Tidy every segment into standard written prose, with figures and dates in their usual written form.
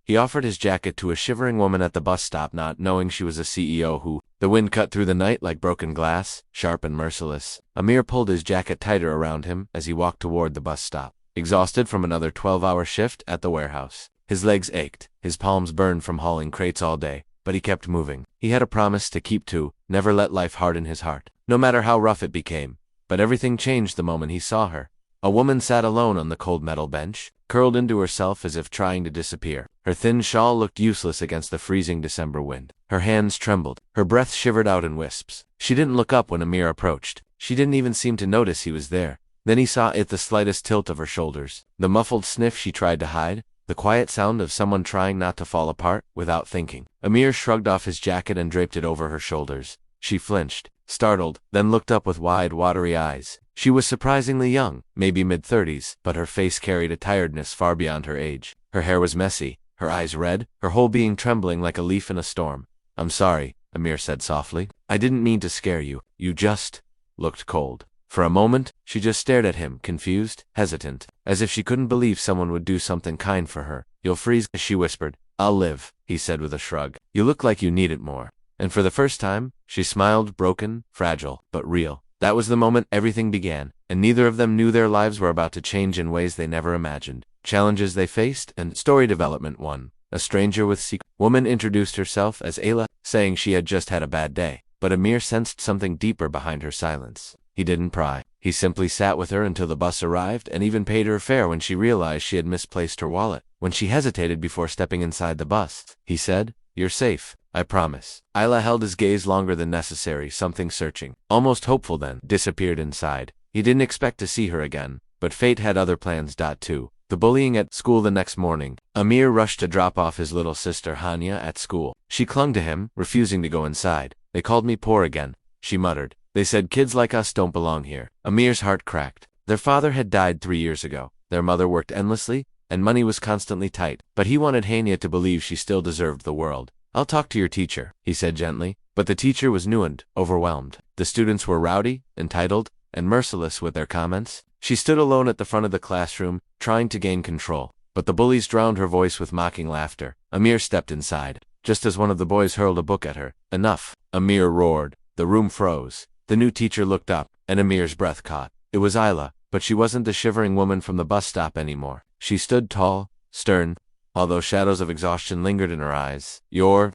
He offered his jacket to a shivering woman at the bus stop, not knowing she was a CEO who. The wind cut through the night like broken glass, sharp and merciless. Amir pulled his jacket tighter around him as he walked toward the bus stop, exhausted from another 12-hour shift at the warehouse. His legs ached, his palms burned from hauling crates all day, but he kept moving. He had a promise to keep to, never let life harden his heart, no matter how rough it became. But everything changed the moment he saw her. A woman sat alone on the cold metal bench, curled into herself as if trying to disappear. Her thin shawl looked useless against the freezing December wind. Her hands trembled. Her breath shivered out in wisps. She didn't look up when Amir approached. She didn't even seem to notice he was there. Then he saw the slightest tilt of her shoulders, the muffled sniff she tried to hide, the quiet sound of someone trying not to fall apart without thinking. Amir shrugged off his jacket and draped it over her shoulders. She flinched, startled, then looked up with wide, watery eyes. She was surprisingly young, maybe mid-30s, but her face carried a tiredness far beyond her age. Her hair was messy, her eyes red, her whole being trembling like a leaf in a storm. "I'm sorry," Amir said softly. "I didn't mean to scare you. You just looked cold." For a moment, she just stared at him, confused, hesitant, as if she couldn't believe someone would do something kind for her. "You'll freeze," she whispered. "I'll live," he said with a shrug. "You look like you need it more." And for the first time, she smiled, broken, fragile, but real. That was the moment everything began, and neither of them knew their lives were about to change in ways they never imagined. Challenges they faced, and story development 1. A stranger with secret woman introduced herself as Ayla, saying she had just had a bad day. But Amir sensed something deeper behind her silence. He didn't pry. He simply sat with her until the bus arrived and even paid her fare when she realized she had misplaced her wallet. When she hesitated before stepping inside the bus, he said, "You're safe, I promise." Ayla held his gaze longer than necessary, something searching, almost hopeful, then disappeared inside. He didn't expect to see her again, but fate had other plans. Too. The bullying at school the next morning. Amir rushed to drop off his little sister Hanya at school. She clung to him, refusing to go inside. "They called me poor again," she muttered. "They said kids like us don't belong here." Amir's heart cracked. Their father had died 3 years ago. Their mother worked endlessly, and money was constantly tight. But he wanted Hanya to believe she still deserved the world. "I'll talk to your teacher," he said gently. But the teacher was nuanced, overwhelmed. The students were rowdy, entitled, and merciless with their comments. She stood alone at the front of the classroom, trying to gain control. But the bullies drowned her voice with mocking laughter. Amir stepped inside, just as one of the boys hurled a book at her. "Enough!" Amir roared. The room froze. The new teacher looked up, and Amir's breath caught. It was Ayla, but she wasn't the shivering woman from the bus stop anymore. She stood tall, stern, although shadows of exhaustion lingered in her eyes. You're,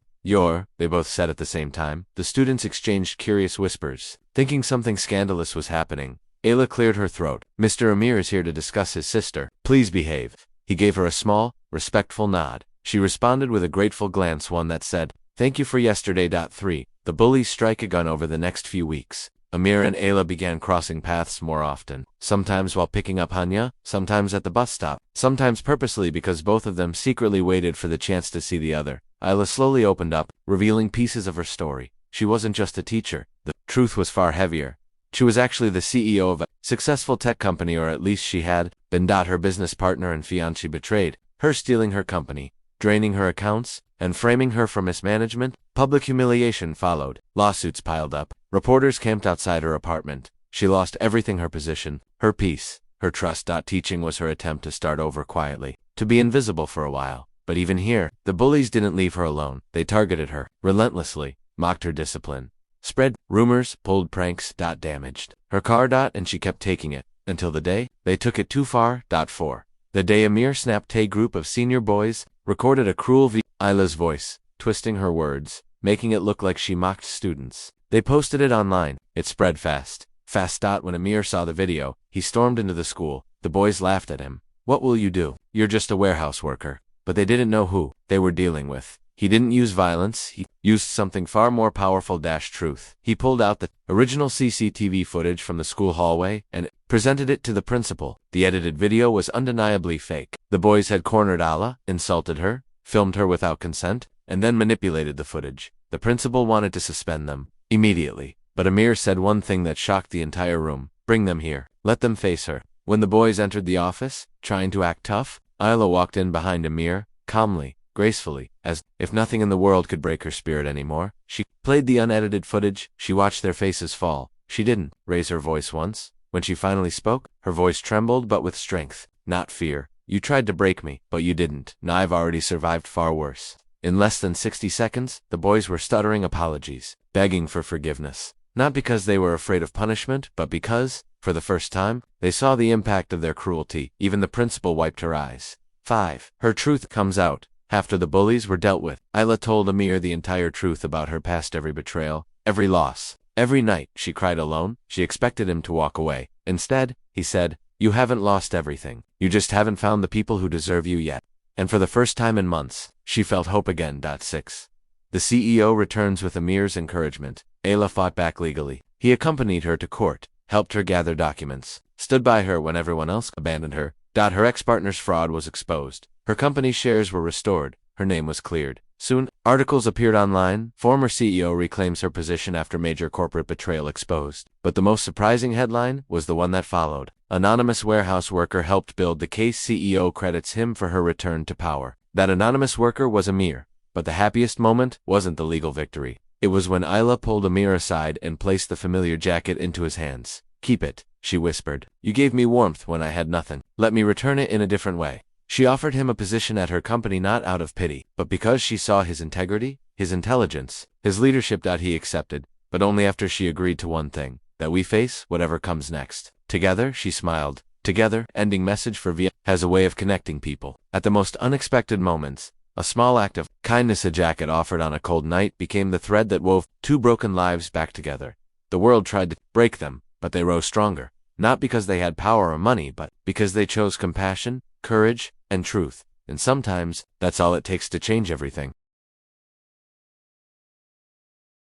they both said at the same time. The students exchanged curious whispers, thinking something scandalous was happening. Ayla cleared her throat. "Mr. Amir is here to discuss his sister. Please behave." He gave her a small, respectful nod. She responded with a grateful glance, one that said, "Thank you for yesterday." 3. The bullies strike again over the next few weeks. Amir and Ayla began crossing paths more often, sometimes while picking up Hanya, sometimes at the bus stop, sometimes purposely because both of them secretly waited for the chance to see the other. Ayla slowly opened up, revealing pieces of her story. She wasn't just a teacher. The truth was far heavier. She was actually the CEO of a successful tech company, or at least she had been. Her business partner and fiancé betrayed her, stealing her company, draining her accounts, and framing her for mismanagement. Public humiliation followed. Lawsuits piled up. Reporters camped outside her apartment. She lost everything: her position, her peace, her trust. Teaching was her attempt to start over quietly, to be invisible for a while. But even here, the bullies didn't leave her alone. They targeted her relentlessly, mocked her discipline, spread rumors, pulled pranks. Damaged her car. And she kept taking it, until the day they took it too far. 4. The day Amir snapped. A group of senior boys recorded a cruel Ayla's voice, twisting her words, making it look like she mocked students. They posted it online. It spread fast. When Amir saw the video, he stormed into the school. The boys laughed at him. "What will you do? You're just a warehouse worker." But they didn't know who they were dealing with. He didn't use violence, he used something far more powerful: truth. He pulled out the original CCTV footage from the school hallway and presented it to the principal. The edited video was undeniably fake. The boys had cornered Ayla, insulted her, filmed her without consent, and then manipulated the footage. The principal wanted to suspend them immediately, but Amir said one thing that shocked the entire room: "Bring them here. Let them face her." When the boys entered the office, trying to act tough, Ayla walked in behind Amir, calmly, gracefully, as if nothing in the world could break her spirit anymore. She played the unedited footage. She watched their faces fall. She didn't raise her voice once. When she finally spoke, her voice trembled, but with strength, not fear. You tried to break me, but you didn't. Now I've already survived far worse. In less than 60 seconds, the boys were stuttering apologies, begging for forgiveness. Not because they were afraid of punishment, but because, for the first time, they saw the impact of their cruelty. Even the principal wiped her eyes. 5. Her truth comes out. After the bullies were dealt with, Isla told Amir the entire truth about her past, every betrayal, every loss. Every night, she cried alone. She expected him to walk away. Instead, he said, "You haven't lost everything. You just haven't found the people who deserve you yet." And for the first time in months, she felt hope again. 6. The CEO returns with Amir's encouragement. Ayla fought back legally. He accompanied her to court, helped her gather documents, stood by her when everyone else abandoned her. Her ex-partner's fraud was exposed. Her company's shares were restored. Her name was cleared. Soon, articles appeared online. Former CEO reclaims her position after major corporate betrayal exposed. But the most surprising headline was the one that followed. Anonymous warehouse worker helped build the case. CEO credits him for her return to power. That anonymous worker was Amir. But the happiest moment wasn't the legal victory. It was when Isla pulled Amir aside and placed the familiar jacket into his hands. "Keep it," she whispered. "You gave me warmth when I had nothing. Let me return it in a different way." She offered him a position at her company not out of pity, but because she saw his integrity, his intelligence, his leadership. He accepted, but only after she agreed to one thing, that we face whatever comes next. Together, she smiled. Together, ending message for Via has a way of connecting people. At the most unexpected moments, a small act of kindness, a jacket offered on a cold night, became the thread that wove two broken lives back together. The world tried to break them, but they rose stronger. Not because they had power or money, but because they chose compassion, courage, and truth. And sometimes, that's all it takes to change everything.